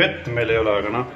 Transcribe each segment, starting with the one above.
vett meil ei ole, aga noh.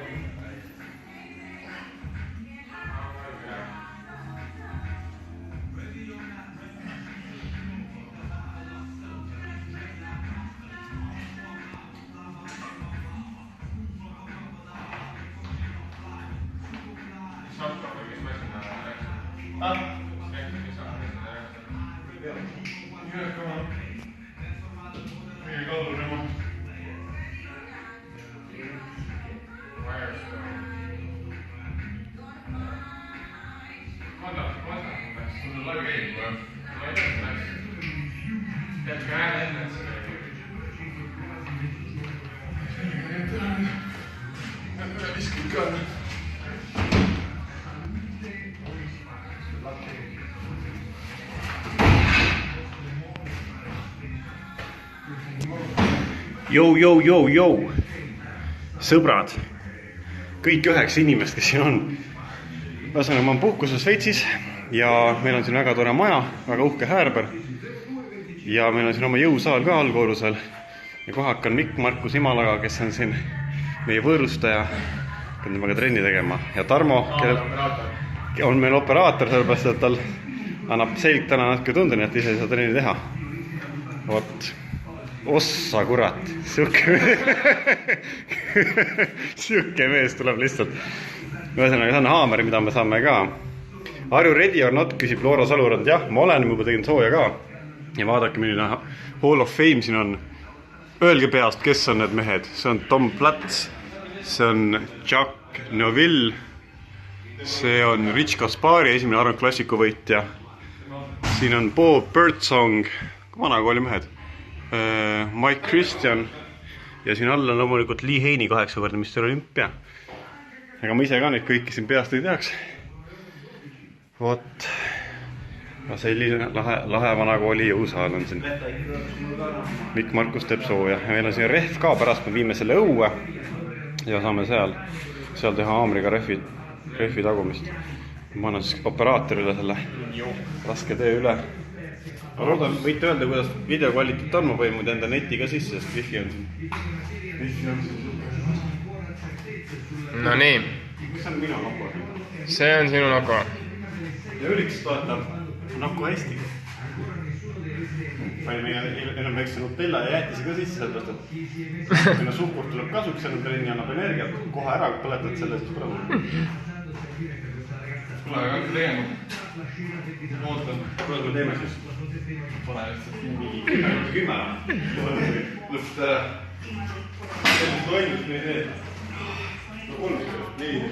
Jou, sõbrad, kõik 9 inimest, kes siin on. Ühesõnaga, ma olen puhkuses Šveitsis ja meil on siin väga tore maja, väga uhke häärber. Ja meil on siin oma jõusaal ka allkorrusel. Ja kohak on Mikk Markus Imalaga, kes on siin meie võõrustaja. Pean temaga trenni tegema. Ja Tarmo, kellel on meil operaator, sellepärast, et tal annab selg täna natuke tunde, nii et ise ei saa trenni teha. Vot. Ossa kurat, siuke mees tuleb lihtsalt. Ühesõnaga, see on haamer, mida me saame ka. Are you ready or not, küsib Loora Salurand. Jah, ma olen, ma tegin sooja ka. Ja vaadake, milline Hall of Fame siin on. Öelge peast, kes on need mehed. See on Tom Platz, see on Jack Neville, see on Rich Kaspari, esimene Arnold Classicu võitja. Siin on Bob Birdsong, vanakooli mehed. Mike Christian ja siin all on loomulikult Lee Haney 8-kordne Mr. Olympia. Ega ma ise ka neid kõiki siin peast ei teaks. Vot. Selline lahe vanakooli jõusaal on siin. Mikk Markus teeb sooja. Ja meil on siin rehv ka, pärast me viime selle õue ja saame seal teha haamriga rehvi tagumist. Ma annan siis operaatorile selle raske tee üle. Ma loodan, võite öelda, kuidas videokvaliteet on, ma võin muid enda neti ka sisse, sest wifi on siin. No nii. Mis on minu noko? See on sinu noko. Ja üritus toetab noko hästi. Panin enam väikse Nutella ja jäätise ka sisse, sellepärast, et kuna suhkur tuleb kasuks, see trenni annab energiat, kohe ära põletad selle, siis praegu. Tule aga tegema. Ootan, kuidas me teeme siis? Pane lihtsalt 10. Lõpust ära. Sellist toimust me ei tee. No 3, 4.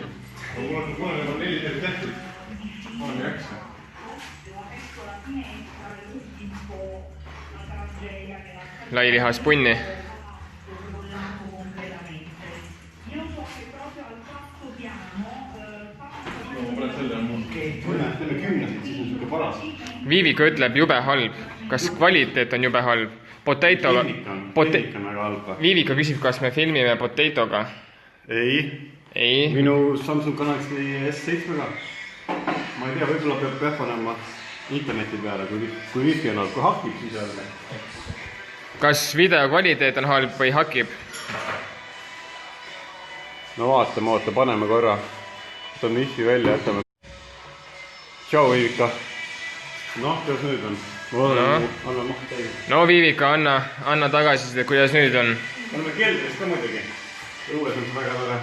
Mul on juba 4 teed tehtud. Ma olen jaksa. Lailihas punni. Viivika ütleb jube halb. Kas kvaliteet on jube halb? Potatoga. Viivika küsib, kas me filmime Potatoga. Ei. Minu Samsung Galaxy S7-ga. Ma ei tea, võib-olla peab panema interneti peale, kui wifi on olnud, kui hakib siis jälle. Kas video kvaliteet on halb või hakib? No vaatame, paneme korra. Võtame wifi välja, jätame. Tšau, Viivika. Noh, kuidas nüüd on? No, Viivika, anna tagasiside, kuidas nüüd on. Oleme keldris ka muidugi. Õues on see väga tore.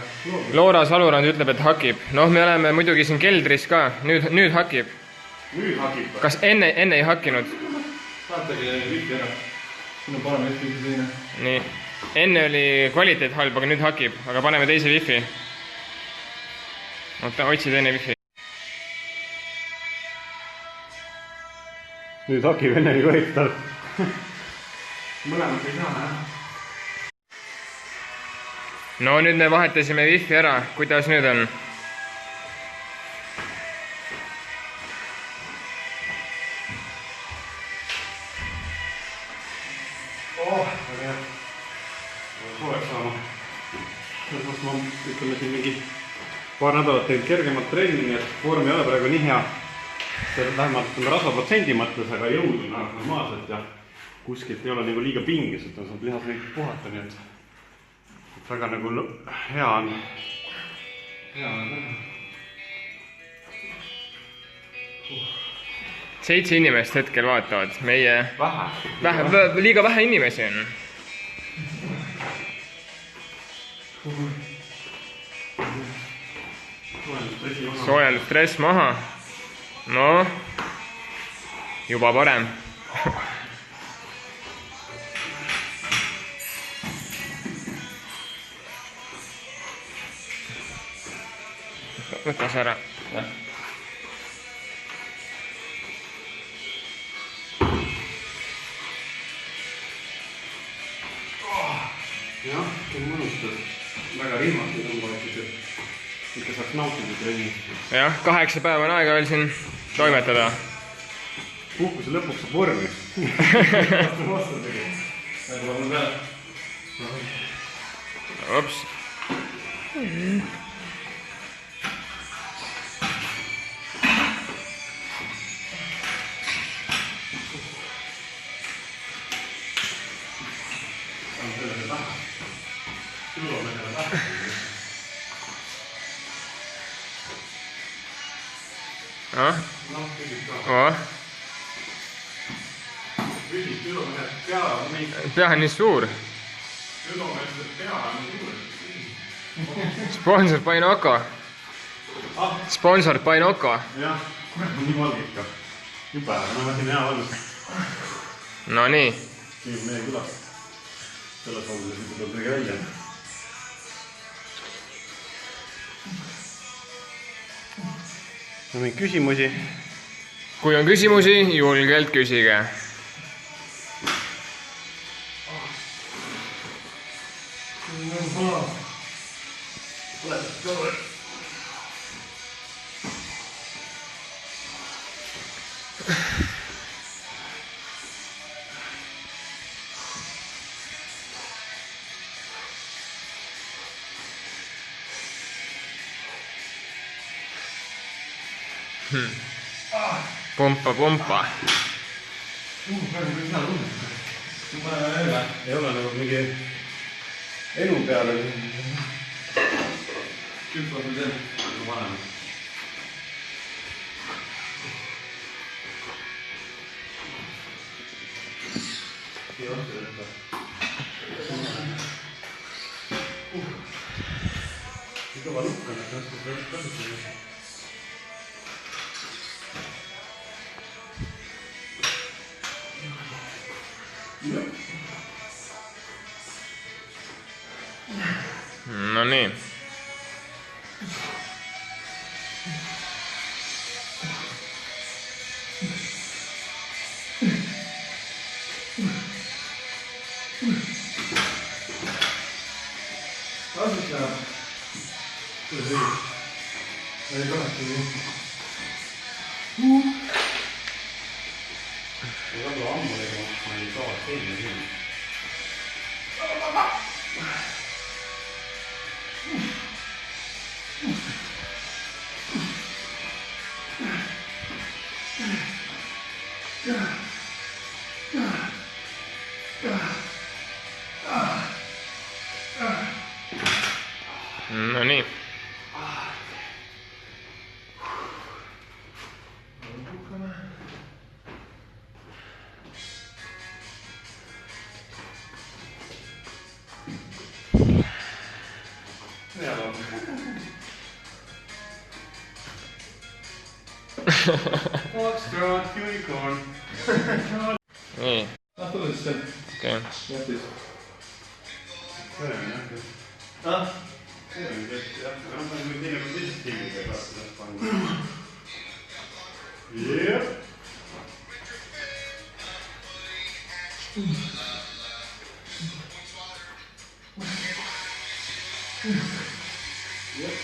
Loora Salurand ütleb, et hakib. Noh, me oleme muidugi siin keldris ka. Nüüd hakib. Nüüd hakib. Kas enne ei hakkinud? Saategi wifi ära. Siin on parem wifi teine. Nii. Enne oli kvaliteet halb, aga nüüd hakib. Aga paneme teise wifi. Otsi teine wifi. Nüüd hakib enne ei võital. Mõlemad ei saa, jah? No nüüd me vahetasime wifi ära. Kuidas nüüd on? Väga hea. Soojaks saama. Sellepärast ma ütleme siin mingi paar nädalat teinud kergemat trenni, nii et vorm ei ole praegu nii hea. Vähemalt rasvaprotsendi mõttes, aga jõud on normaalselt ja kuskilt ei ole nagu liiga pinges, et on saanud lihasriik puhata, nii et väga nagu hea on. Hea on väga. 7 inimest hetkel vaatavad, meie... Liiga vähe inimesi on. Soojendusstress maha. No, juba parem. Võtas ära. Jah, see on mõnustud. Väga rihmatud on vahetid, et ikka saaks nautida trenni. Jah, 8 päeva on aega veel siin toimetada. Puhkuse lõpuks saab vormi. Ups. Pea on nii suur. Sponsor Painoko. Sponsor Painoko. Jah, nii valgika. Juba, ma võtin hea valgus. No nii. Nii meie külast. Selles valguses nüüd tuleb kõige välja. On mingi küsimusi? Kui on küsimusi, julgelt küsige. Pompa. Ei ole nagu mingi elu peale. Küll on teil vanem. Kõva lukk on, et kasutada. No nii. Asus läheb. Tule see. Ei kaheksa nii. Ei väga ammu tegema, ma ei saa teine siin. No nii. Foxtrot, unicorn. Nii. Tule siis sealt. Okei. Jättis. Kõremi jah. Ah? Kõremi tõesti jah. Aga ma panin teine kui teisest filmiga ka sellest panna. Jep. Jep.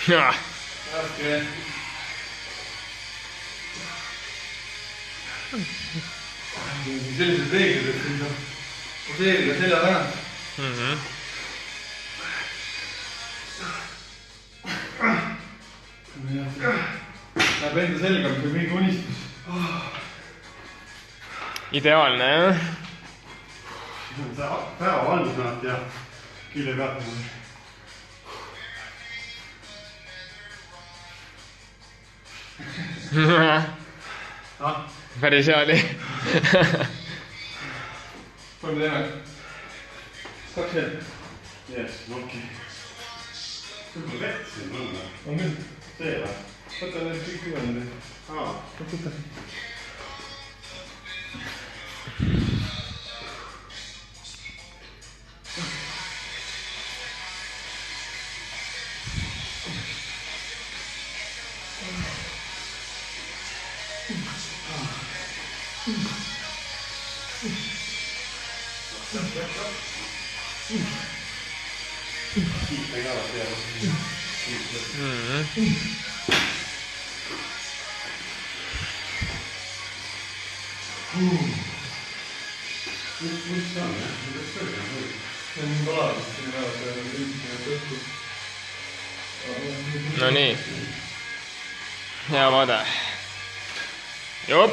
Jaa. Raske. Sellised reeglid, et siin on poseerida selja tagant. Läheb enda selga, mis on kõige unistus. Ideaalne, jah? See päeva valmis näed ja külje pealt. Päris hea oli. Palju teeme? 2 veel? Yes, okei. Sul vett siin on või? On küll. See või? Võta need kõik üle. Võta. Kiipen ka alati jääb. Mis see on, jah? Kuidas kõrge on või? See on valatud siin ära, see on üldine tõhtu. No nii. Hea vaade. Jop.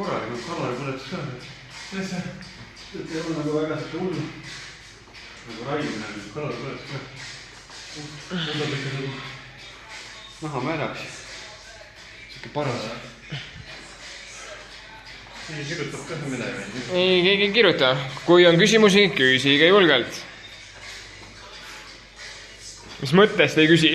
Korralikult kaloripõletus ka. See ei ole nagu väga siuke hull. Nagu raimine on kaloripõletus ka. Võtab ikka nagu naha märaks. Siuke paras. Keegi kirjutab ka midagi. Ei, keegi ei kirjuta. Kui on küsimusi, küsige julgelt. Mis mõttest ei küsi?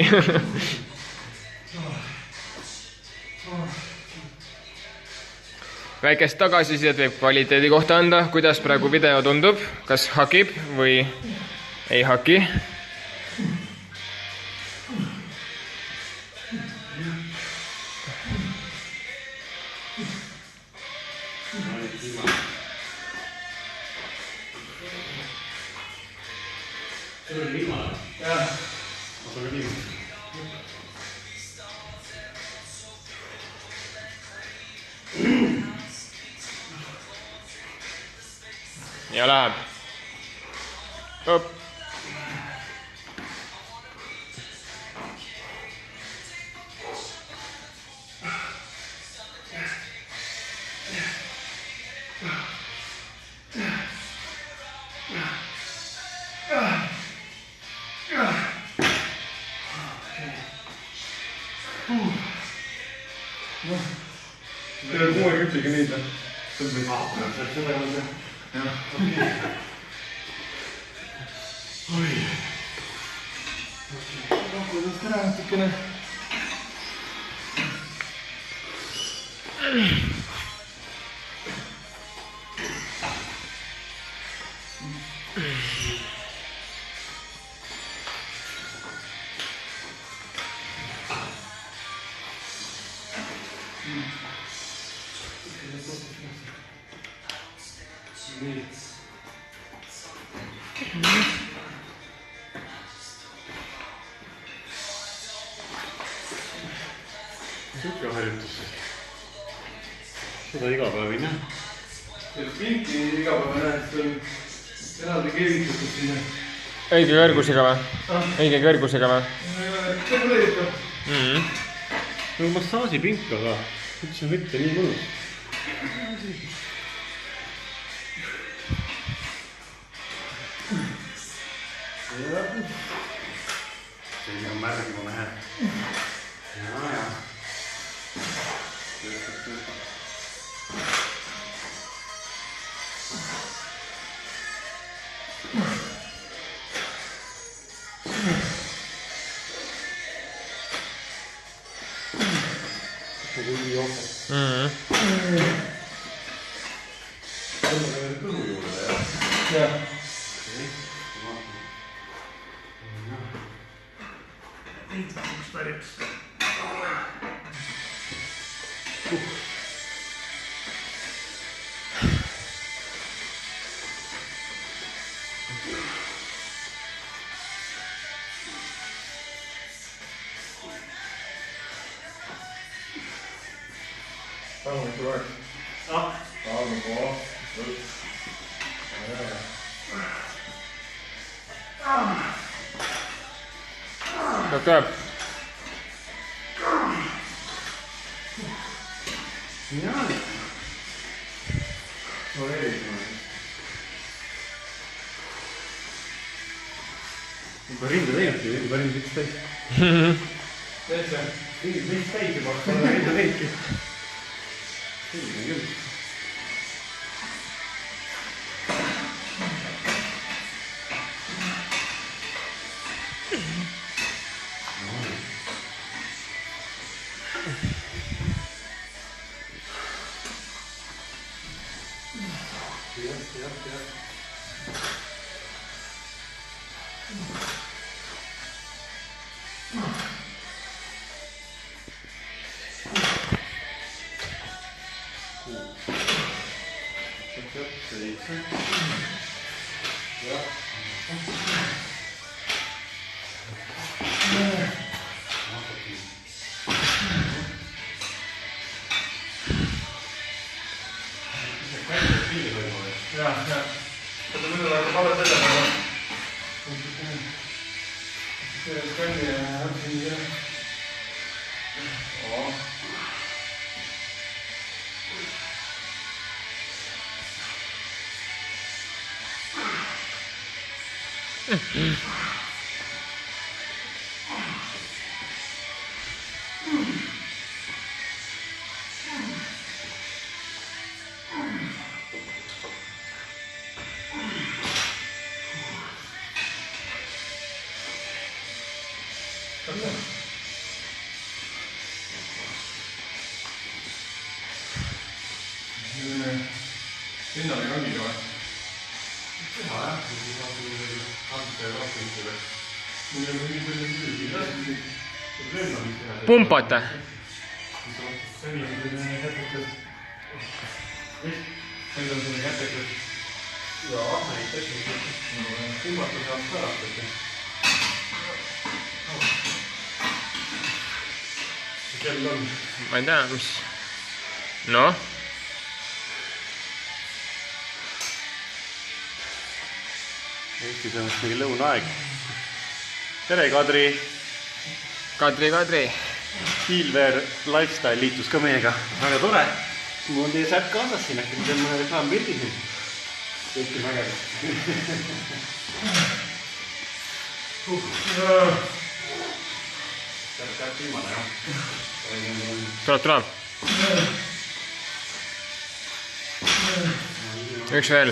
Väikest tagasisidet võib kvaliteedi kohta anda, kuidas praegu video tundub, kas hakib või ei haki. See oli viimane. Jah. See oli viimane. Ja läheb. Op. Teil on kuue küpsiga nii, või? Seda on see. Jah. Oi. Kuidas täna natukene? Siuke harjutus. Seda iga päev ei näe. Pinki iga päev näed, see on eraldi keevitatud sinna. Õige kõrgusega või? Õige kõrgusega või? Reguleeritav. Nagu massaažipink, aga üldse mitte nii mõnus. Selline on märgimu mehe. Ja. Kui jookseb. Tõmbame veel kõhu juurde, jah? Jah. Üks päris. Palun tuleks. Palun pool. Doktor. Juba rinda teinudki, juba rinda 11. Täitsa. Rinda 15 juba, rinda teinudki. Selline küll. Jah. Oota, muidu läheb valed välja peale. See on kalli ja siin jah. Linnale kangiga või? Teha jah, siis saab natuke rohkem ütleda. Mul ei ole nii palju küll. Pumpata. Seni on selline kätekas. Nüüd on selline kätekas. Jaa, näiteks. Pumbata saab pärast. Mis kell on? Ma ei tea, mis... Noh. Eestis on mingi lõunaaeg. Tere, Kadri! Kadri! Kiilver Lifestyle liitus ka meiega. Väga tore! Mul on teie säpp kaasas siin, äkki ma teen mõne reklaampildi siin. Kõik on ägedad. Säpp viimane, jah. Tuleb. Üks veel.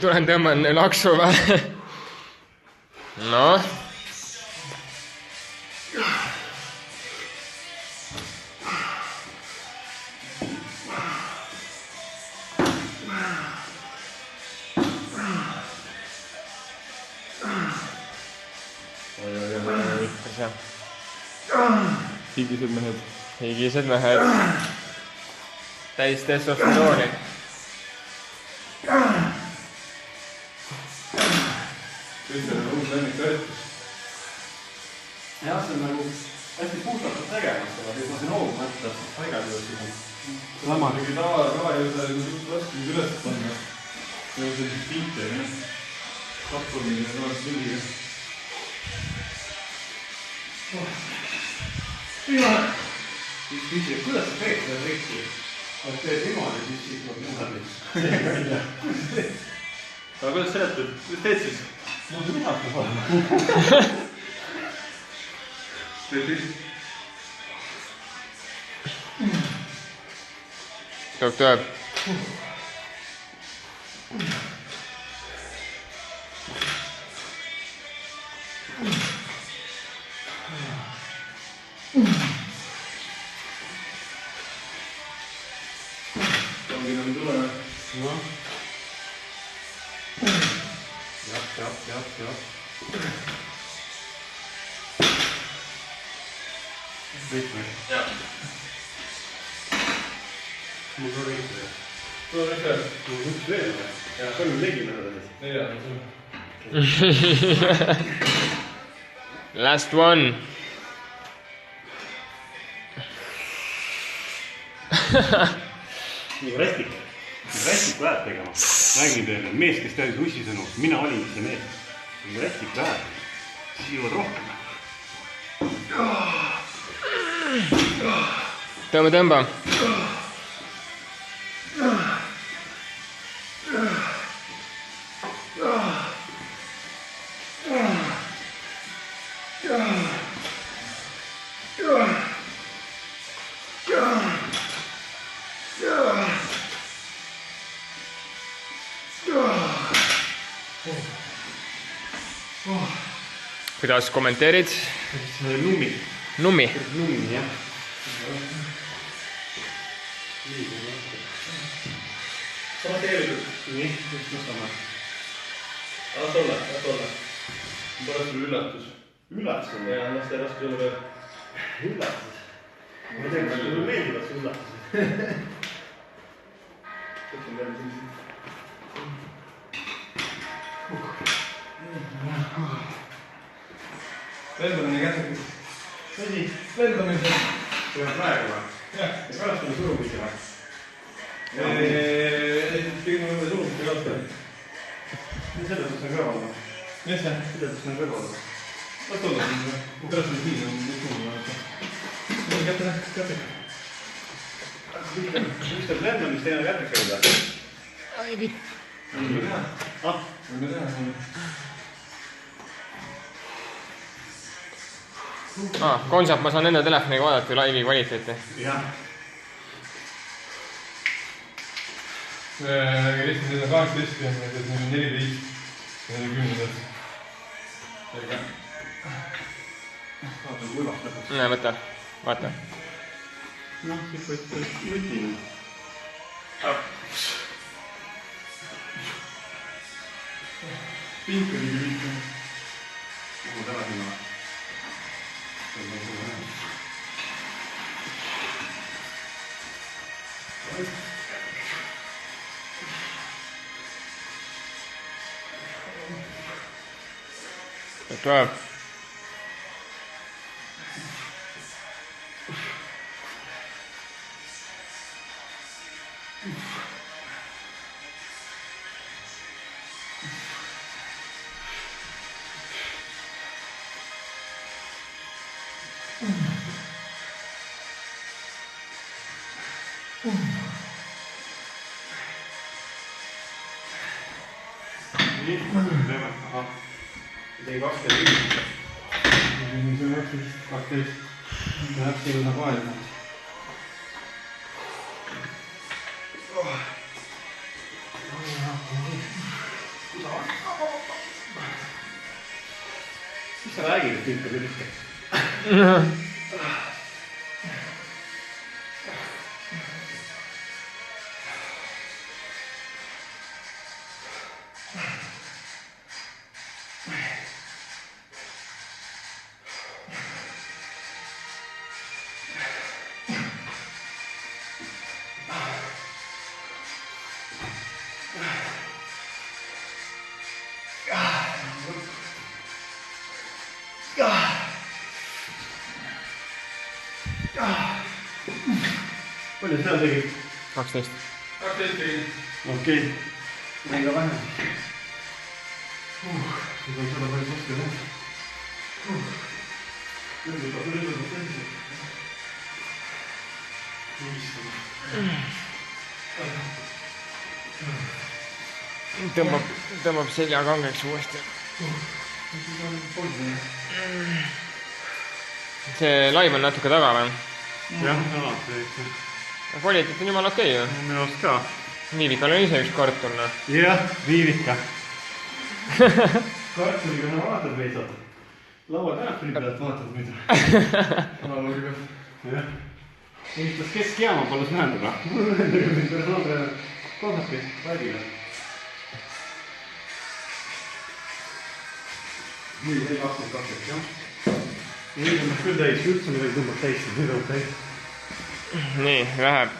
Tulen tõmban laksu või? Noh. Higised mehed. Täis testosterooni. Kõigil on uus lemmik töötus. Jah, see on nagu hästi puhtatud tegevust, aga juba siin hoogu mõtta paigad ju siin on. Sama mingi tavajõuda nagu suht raske üles panna. Nagu sellised pilte, jah. Platvormid ja tavaliselt pilliga. Küsi, kuidas sa teed seda trikki? Aga teed niimoodi, siis tuleb niimoodi. Aga kuidas seletad? Kuidas teed siis? No see midagi saab. Teed siis? Doktor. Ongi nagu tule. Noh. jah. Kõik või? Jah. Mul on kõik või? Sul on üks veel? Mul on üks veel või? Palju me tegime seda siis? 4. Last one. Nagu rästik läheb tegema. Räägin teile, mees, kes teadis ussisõnu, mina olin see mees. Nagu rästik läheb, siis jõuad rohkem. Tõmba. Kuidas kommenteerid? Nummi. Nummi. Nummi, jah. Sama teelitud. Nii, just tõstame. Las olla. Pärast tuli üllatus. Üllatus on. Ja las ta raske olla veel. Üllatus. Ma ei tea, kas sulle meeldivad see üllatused. Võtsin veel siin. Lendamine kätekas. Tõsi? Lendamine. See on praegu või? Jah. Ja pärast on surumisi või? Kõik on surumise kaasa. Seletust on kõrval või? Mis see? Seletust on kõrval või? Las olla siin või? Pärast on siin on kõik kuulma. Kätte. Üks teeb lendamist, teine kätekaid või? Ai vitt. Võime teha. Ah, Võime teha. Konsap, ma saan enda telefoniga vaadata laivi kvaliteeti. jah. Eestis on 18 ja neil on 14 ja neil on 10. Vaata kuivast lõpuks. Näe, võta. Vaata. Noh, siis võid nutime. Pink oli küll ikka. Kuhu tagasi ma? Tuleb. Nii, teeme. Ahah. Tegi 25. See on 12. Läheb siin nagu aega. Mis sa räägid, et ikka sellist? Palju sina tegid? 12. 12 tegin. Okei. Meiega vähem. Nüüd on seda päris raske teha. Nüüd võtab. Tõmbab selja kangeks uuesti. See laiv on natuke taga või? Jah, alati ikka. Kvaliteet on jumala okei ju. Minu arust ka. Viivikal on ise üks kartul. Jah, viivika. Kartuliga no vaatad veitsad. Laua telefoni pealt vaatad mida. Analoogi pealt. Jah. Elistas keskjaama palus nähendada. Personaaltreener Konsapis Vaidile. nii, 22, jah. Nüüd on küll täis, üldse midagi tõmbab täis, nüüd on täis. Nii, läheb.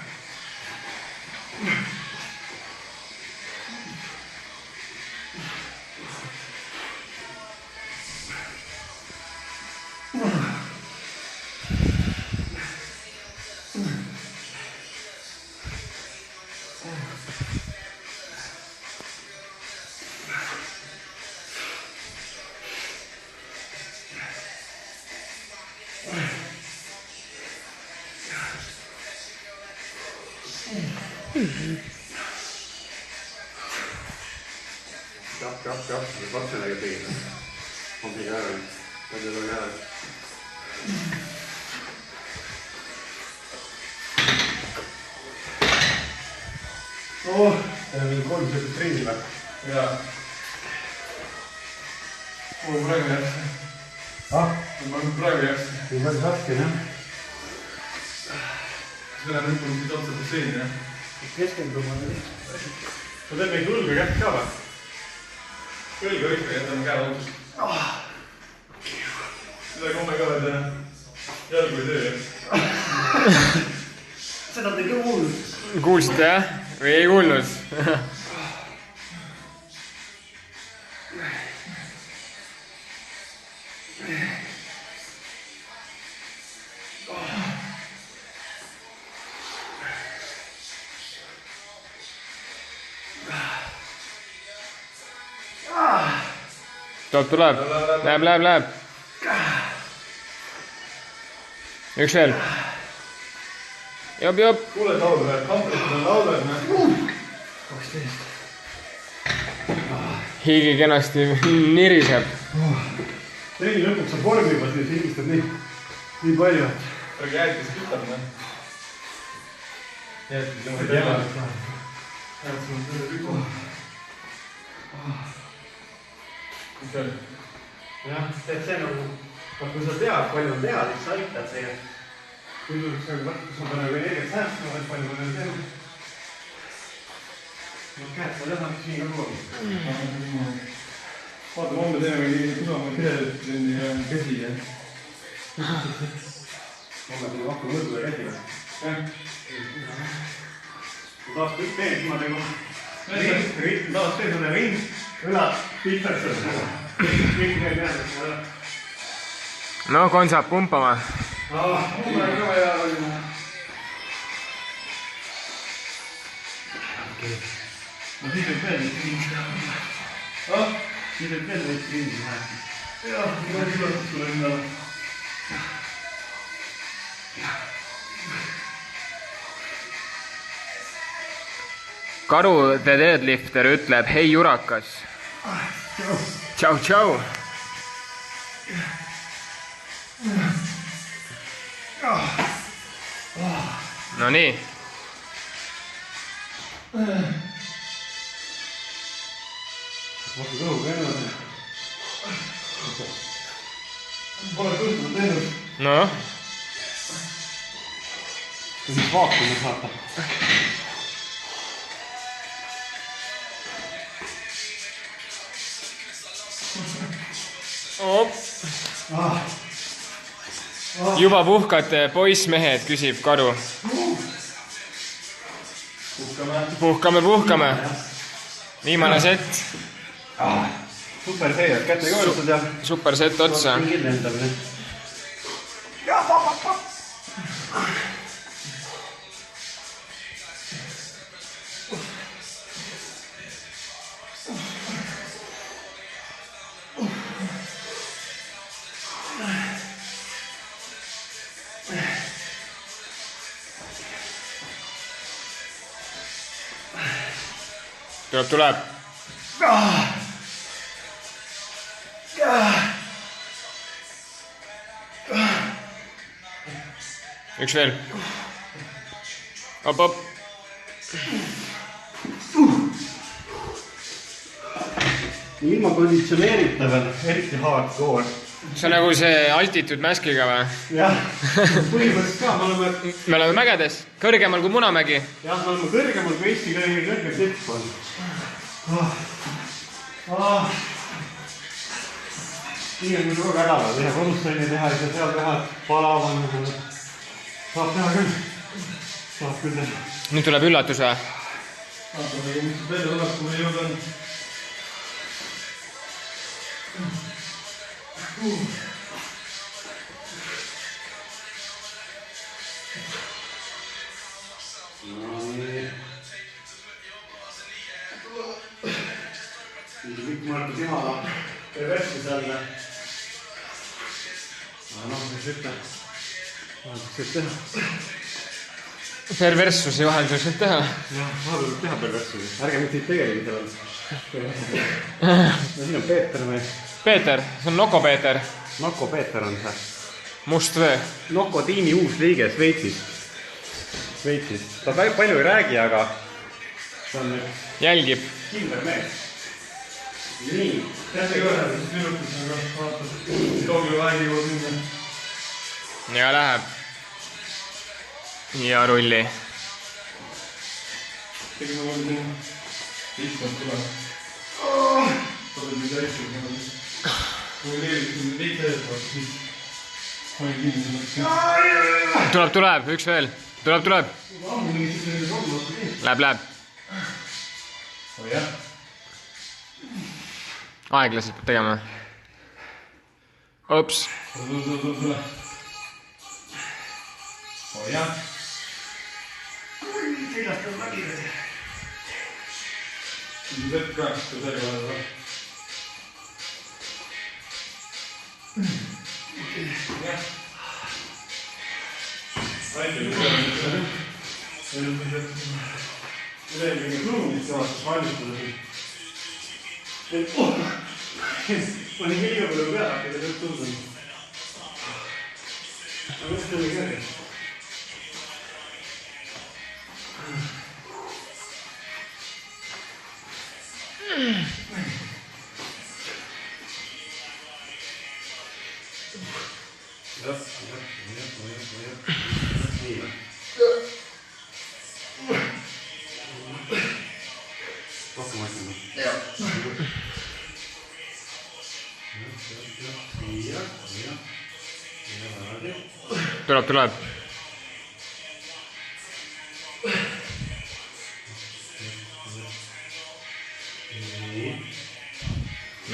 Kap, katse läge tegida. On piga ära. Palju läge ära. Teil on mingi 3 sekundit trenni või? Jaa. Mul praegu järgsi. Mul praegu järgsi. See on väga raske, jah. See läheb lõpuni siit otsa basseini, jah. Keskenduma. Sa teed neid õlga kätt ka või? Õlga ikka, jätame käe otsust. Seda komme ka veel teha. Jalgu ei tee, jah. Seda te küll kuulnud. Kuulsite, jah? Või ei kuulnud? Tuleb. Läheb. Üks veel. Jop. Kuule, Taulver, kamprit on Taulver, näe. 12. Hiigi kenasti niriseb. Treeni lõpuks on vormi juba, siis hingistad nii palju. Aga jäätis kütab, näe. Jäätis on Jäätis on selle tükku. Okay. Jah, see nagu, kui sa tead, palju on teha, siis sa aitad see. Kui tuleks nagu võtta, kus on palju energiat säästma, et palju on teha. Käed sa teha, mis nii ka kooli. Vaata, homme teeme mingi kusama kirjeldustrenni ja käsi ja... Homme tuli rohkem võrdu ja käsi või? Jah. Taas kõik teed, ma tegu taas teed seda ring, õlad, pitakse. Kõik need jäädad. No, konsab pumpama. Homme on ka hea valima. No siis võib veel neid ringi teha. Siis võib veel neid ringi teha. Jah, nii on külastus sulle endale. Karu the deadlifter ütleb, hei jurakas. Tšau. No nii. Vastu kõhuga enne. Pole tõstnud teinud. No. Ja siis vaakuma saata. Juba puhkate poissmehed, küsib Karu. Puhkame. Viimane sett. Super seejad, kätte koolustad ja... Super sett otsa. Kindlendamine. Tuleb. Üks veel. Op. Ilma konditsioneerita veel, eriti hardcore. See on nagu see altitude maskiga või? Jah, põhimõtteliselt ka, me oleme mägedes, kõrgemal kui Munamägi. Jah, me oleme kõrgemal kui Eesti kõrgem tipp on. nii on muidu väga hädavalt, teha kodus trenni teha, ei saa seal teha, palav on. Saab teha küll. Saab küll teha. Nüüd tuleb üllatus või? Vaatame, mis välja tuleb, kui me jõudan. No nii. Nüüd kõik mõelda kehada. Perversus jälle. Noh, mis ütle. Mis võib teha? Perverssusi vahel tuleks nüüd teha. Jah, vahel võib teha perversusi. Ärge mitte tegelikult veel. Siin on Peeter või? Peeter, see on Noko Peeter. Noko Peeter on see. Must vee. Noko tiimi uus liige Šveitsist. Ta palju ei räägi, aga see on Jälgib. kindel mees. Nii. Käsi kõrval, siis virutusega vaatas. Toogil väegi jõuab minna. Ja läheb. Ja rulli. Tegime veel siin 50 tuleb. Tuleb nüüd hästi. Kui leevisin veits eespool, siis panin kinni. Tuleb, üks veel. Tuleb. Läheb. Oh jah. Aeglaselt peab tegema. Ops. Tule. Oh jah. Seljast on läbi veel. Nüüd hetk kaks, kui selga vaadata. Jah. Aitäh, üleelmine kõrumist saastas valmistada siin. Ma nii liiga palju peale, keda kõik tundun. Aga mis tuli kerge? Tuleb.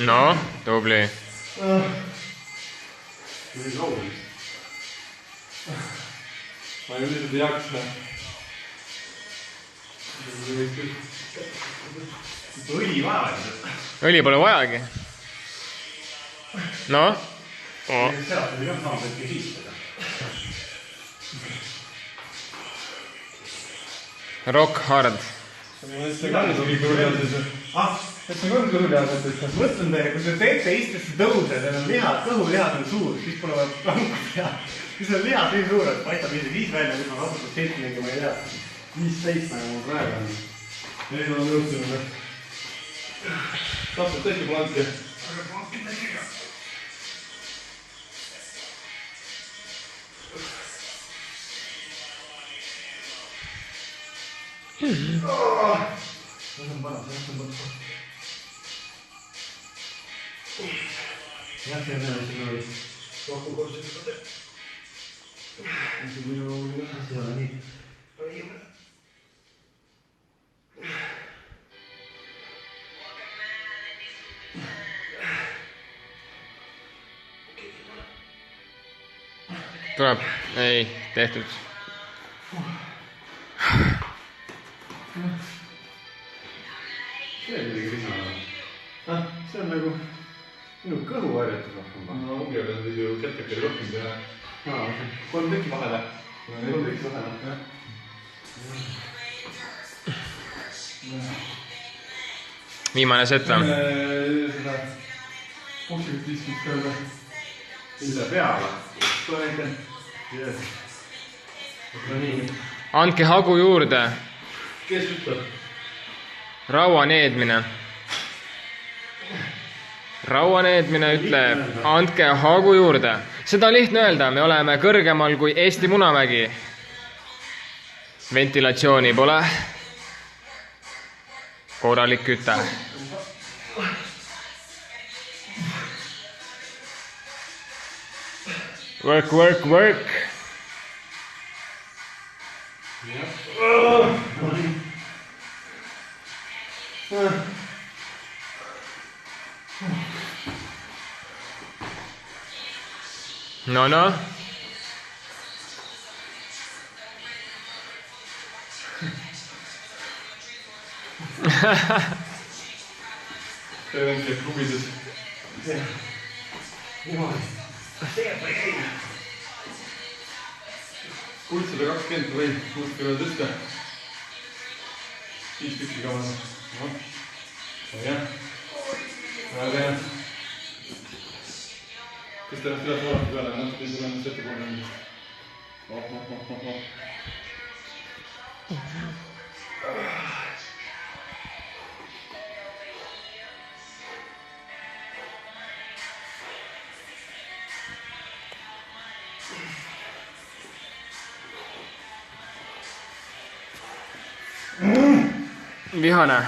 No, tubli. Nüüd roolist. Ma üldiselt ei jaksa. Õli vaja. Õli pole vajagi. No? Sealt oli ka saanud hetke siistada. Rock hard. See on kõhulihased. Mõtlen teile, kui te teete istesse tõuse, teil on lihad, kõhulihad on suur, siis pole vaja planku teha. Siis on lihad nii suured, paistab isegi 5 välja, nüüd ma kasutab 7, ma ei tea. 5-7 nagu mul praegu on. Ei ole nõustunud. Täpselt tõesti planki. Aga planki tegi ka. See on paras. Jah, see on siin oli. Kokku kordsed. See on minu oluline. See on nii. Tuleb. Ei, tehtud. See on midagi lisana. See on nagu minu kõhuharjutus rohkem. No ongi, aga nüüd ju kättekeri rohkem teha. 3 tükki vahele. 3 tükki vahele. Viimane set või? Seda poksikut viskust ka juba. Ise peale. Tule näite. Yes. No nii. Andke hagu juurde. Kes ütleb? Raua needmine. Raua needmine ütleb, andke hagu juurde. Seda on lihtne öelda, me oleme kõrgemal kui Eesti Munamägi. Ventilatsiooni pole. Korralik küte. Work, work, work. No. see on käib klubides. Pult 120 või muudki veel tõsta. 5 tükki ka vaja. Jah. Väga hea. Kas te ennast üles vaadata peale? Natuke ei tule ennast ette poole. Vihane.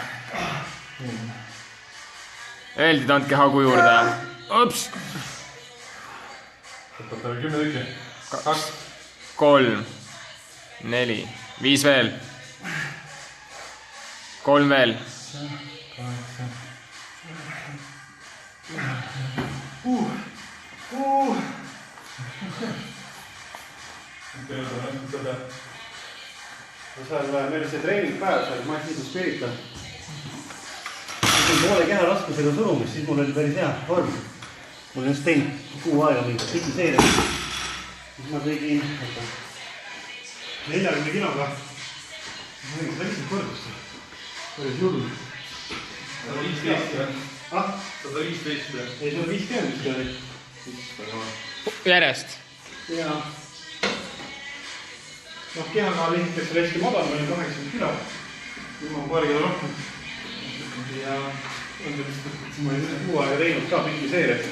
Öeldi, et andke hagu juurde. Ups. Võtab talle 10 tükki. 2. 3, 4, 5 veel. 3 veel. 8. seal meil see treeningpäev, seal ma ei spiritan. Kui poole keha raskusega surumis, siis mul oli päris hea vorm. Mul on just teinud kuu aega mingi piki seeria. Siis ma tegin 40 kiloga. Ma tegin 150 kordust. Päris juhul. 115 või? 115 või? Ei, 150 vist oli. Järjest. Ja kehakaal esiteks oli hästi madal, ma olin 80 kilo. Nüüd ma olen paari kilo rohkem. Ja ma olin kuu aega teinud ka pikki seeriat.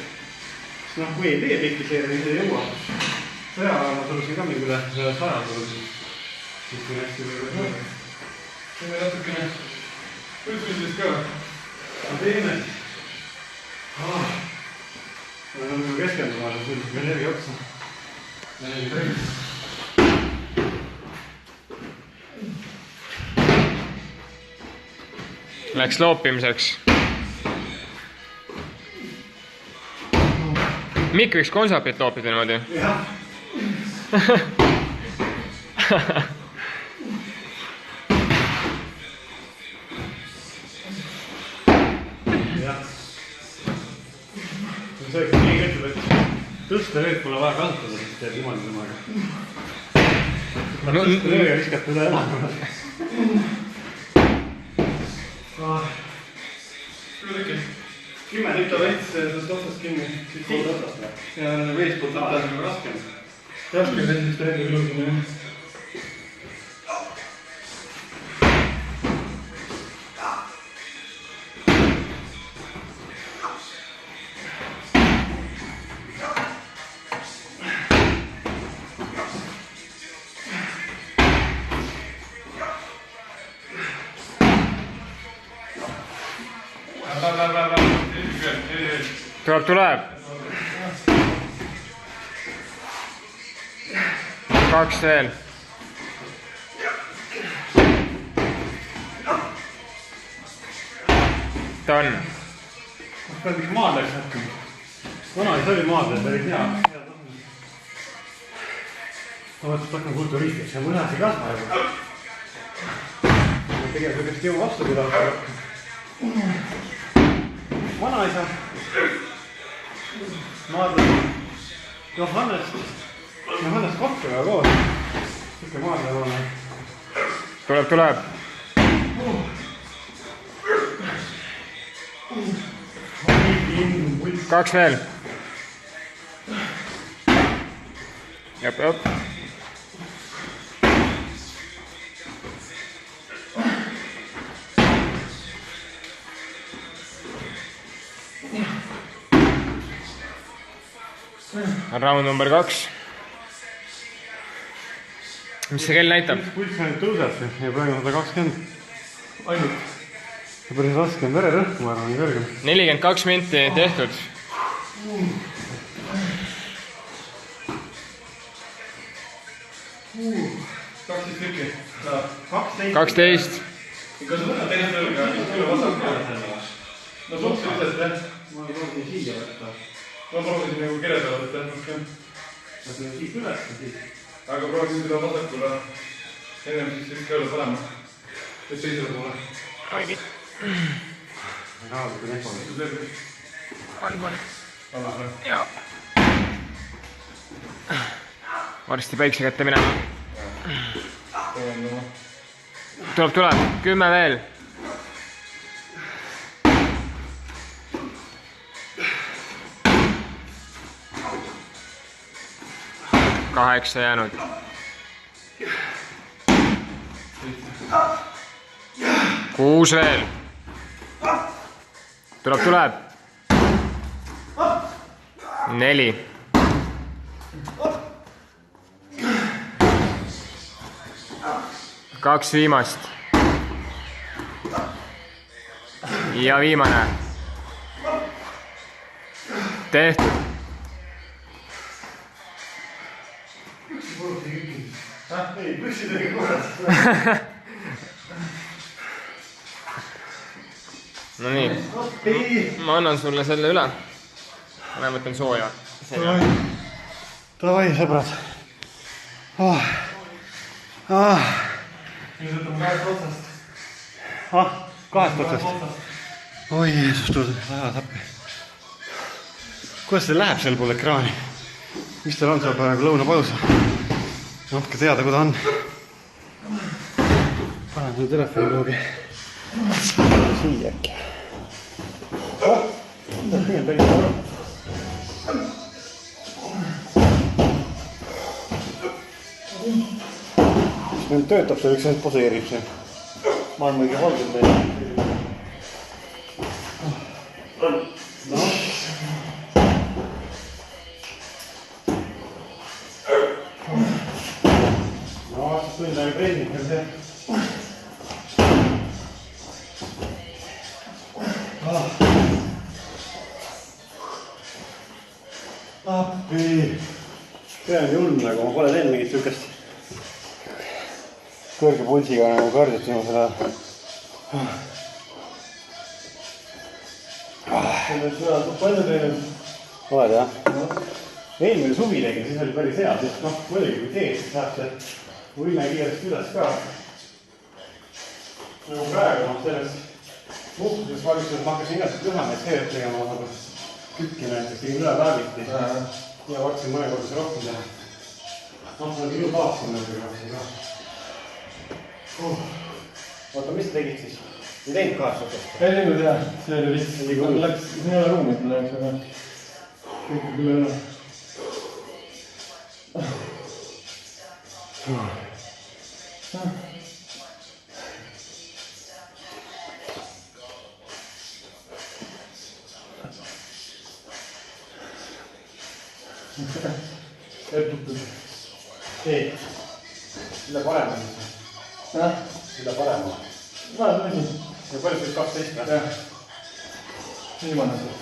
Kui ei tee pikki seeriat, siis ei jõua. Sõjaajal ma surusin ka mingi üle 100 surusin. Siis kui hästi võivad. Teeme natukene võtmisest ka. Ma teeme. Ma olen nagu keskenduma, et nüüd veel energia otsa. Energia treenis. Läks loopimiseks. Mikk võiks konsapit loopida niimoodi. Jah. Jah. See oleks nii ütleb, et tõsta ööd pole vaja kasutada, siis teeb niimoodi temaga. Tõsta öö ja viskata üle elama. Küll tükki. 10 tükki veits sellest otsast kinni. Siis pool otsast või? Ja veits poolt võtta. See on raskem. Raskem näiteks treeni lõugine. Tuleb. 2 veel. Done. Peab üks maadleks hakkama. Vanalis oli maadleks, päris hea. Ma mõtlesin, et hakkan kulturistiks ja mõne see kasva juba. Tegelikult võiks jõu vastu pidada. Vanaisa. Maadleks. Johannes Kotkega koos. Sikke maadlevane. Tuleb. 2 veel. Jep. Round number 2. Mis see kell näitab? Pulss ainult tõuseb ja praegu on 120. Ainult. See päris raske on vererõhk, ma arvan, nii kõrgem. 42 minti tehtud. 12 tükki. 12. Kas sa võtad teine tõrga? Üle vasakule. No suhteliselt jah. Ma proovisin siia võtta. Ma proovisin nagu kere peale võtta. Ma teen siit üles siis. Aga proovisin seda vasakule. Ennem siis üks käele panema. Et teisele poole. Aigi. Ja. Varsti päikse kätte minema. Tuleb. 10 veel. 8 jäänud. 6 veel. Tuleb. 4. 2 viimast. Ja viimane. Tehtud. Ei, püksidega korras. No nii, ma annan sulle selle üle. Ma võtan sooja. Davai, sõbrad. Nüüd võtame 2 otsast. 2 otsast. Oi, Jeesus, tuleb ajad appi. Kuidas see läheb seal pool ekraani? Mis teil on seal praegu lõunapausa? Andke teada, kui ta on. Panen selle telefoni kuhugi. Siia äkki. Meil töötab see, üks ainult poseerib see. Ma olen mõige valgel meil. Tund aega treening on see. Appi. See on julm nagu, ma pole teinud mingit sükest kõrge pulsiga nagu kardit viimasel ajal. Sellest seda palju teinud. Oled jah? Eelmine suvi tegin, siis oli päris hea, sest muidugi kui teed, siis läheb see võime kiiresti üles ka. Nagu praegu selles muutuses valitsuses ma hakkasin igast lühemaid seeriat tegema, nagu kükki näiteks tegin üle päeviti ja hakkasin mõne korda see rohkem teha. Ma olen küll tahtsin nagu ka. Oota, mis sa tegid siis? Ei teinud 8 otsast? Ei teinud jah, see oli lihtsalt. Läks, siin ei ole ruumid läks, aga kõik küll ei ole. Etutud. Ei, mille parema siis? Mille parema? No, see on. Ja palju siis 12 või? Jah. Viimane see.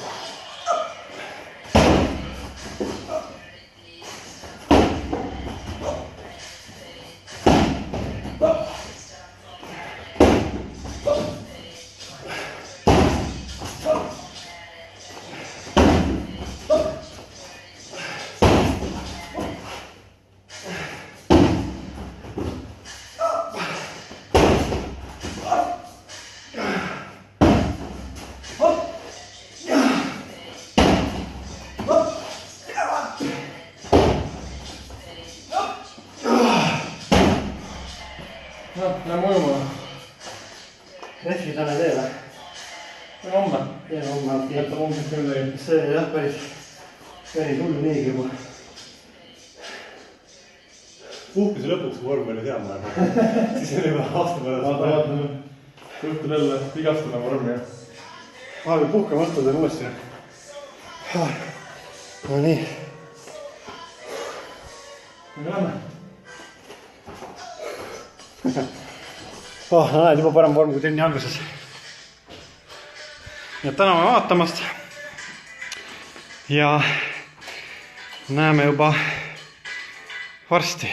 Lähme ujuma. Rehvi täna ei tee või? Või homme? Teen homme. Jätab homsest küll tegi. See jah, päris hull niigi juba. Puhkuse lõpuks, kui vorm oli hea maja. Siis oli juba aasta pärast. Vaatame. Õhtul jälle vigastada vormi. Vahepeal puhkama õhtul teen uuesti. No nii. Nüüd lähme. Näed, juba parem vorm kui trenni alguses. Nii et täname vaatamast. Ja näeme juba varsti.